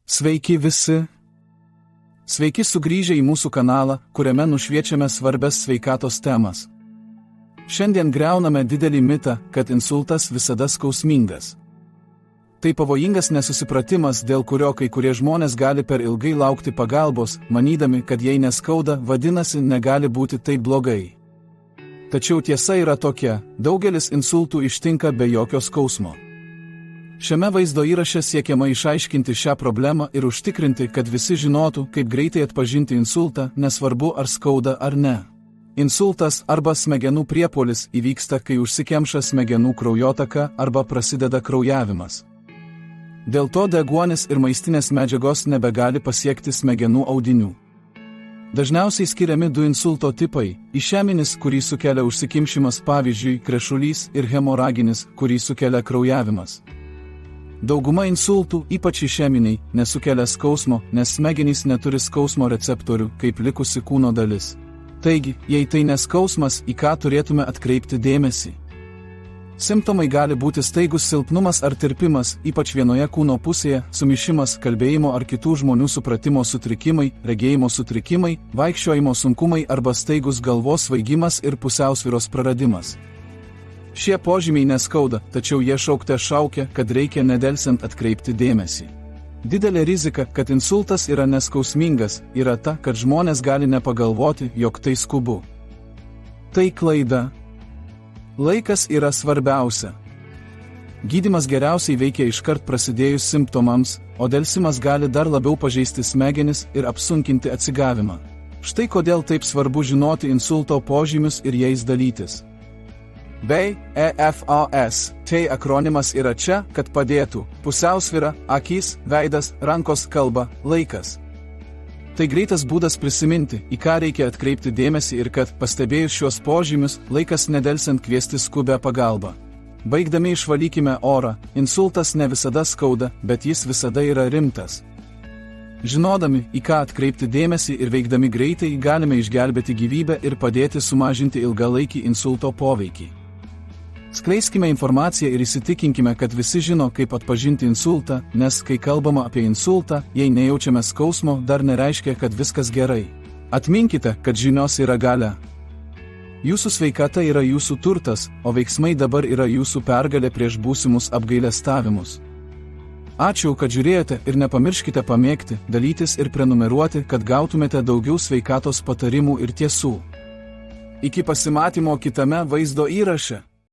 Sveiki visi! Sveiki sugrįžę į mūsų kanalą, kuriame nušviečiame svarbias sveikatos temas. Šiandien griauname didelį mitą, kad insultas visada skausmingas. Tai pavojingas nesusipratimas, dėl kurio kai kurie žmonės gali per ilgai laukti pagalbos, manydami, kad jei neskauda, vadinasi, negali būti taip blogai. Tačiau tiesa yra tokia, daugelis insultų ištinka be jokio skausmo. Šiame vaizdo įraše siekiama išaiškinti šią problemą ir užtikrinti, kad visi žinotų, kaip greitai atpažinti insultą, nesvarbu ar skauda ar ne. Insultas arba smegenų priepuolis įvyksta, kai užsikemša smegenų kraujotaka arba prasideda kraujavimas. Dėl to deguonis ir maistinės medžiagos nebegali pasiekti smegenų audinių. Dažniausiai skiriami du insulto tipai – išeminis, kurį sukelia užsikimšimas, pavyzdžiui, krešulys, ir hemoraginis, kurį sukelia kraujavimas. Dauguma insultų, ypač išeminiai, nesukelia skausmo, nes smegenys neturi skausmo receptorių, kaip likusi kūno dalis. Taigi, jei tai neskausmas, į ką turėtume atkreipti dėmesį? Simptomai gali būti staigus silpnumas ar tirpimas, ypač vienoje kūno pusėje, sumišimas, kalbėjimo ar kitų žmonių supratimo sutrikimai, regėjimo sutrikimai, vaikščiojimo sunkumai arba staigus galvos svaigimas ir pusiausvyros praradimas. Šie požymiai neskauda, tačiau jie šaukia, kad reikia nedelsiant atkreipti dėmesį. Didelė rizika, kad insultas yra neskausmingas, yra ta, kad žmonės gali nepagalvoti, jog tai skubu. Tai klaida. Laikas yra svarbiausia. Gydymas geriausiai veikia iškart prasidėjus simptomams, o delsimas gali dar labiau pažeisti smegenis ir apsunkinti atsigavimą. Štai kodėl taip svarbu žinoti insulto požymius ir jais dalytis. Bei EFAS, tai akronimas yra čia, kad padėtų – pusiausvyra, akys, veidas, rankos, kalba, laikas. Tai greitas būdas prisiminti, į ką reikia atkreipti dėmesį ir kad, pastebėjus šios požymius, laikas nedelsiant kviesti skubę pagalbą. Baigdami išvalykime orą, insultas ne visada skauda, bet jis visada yra rimtas. Žinodami, į ką atkreipti dėmesį ir veikdami greitai, galime išgelbėti gyvybę ir padėti sumažinti ilgalaikį insulto poveikį. Skleiskime informaciją ir įsitikinkime, kad visi žino, kaip atpažinti insultą, nes kai kalbama apie insultą, jei nejaučiame skausmo, dar nereiškia, kad viskas gerai. Atminkite, kad žinios yra galia. Jūsų sveikata yra jūsų turtas, o veiksmai dabar yra jūsų pergalė prieš būsimus apgailestavimus. Ačiū, kad žiūrėjote ir nepamirškite pamėgti, dalytis ir prenumeruoti, kad gautumėte daugiau sveikatos patarimų ir tiesų. Iki pasimatymo kitame vaizdo įraše.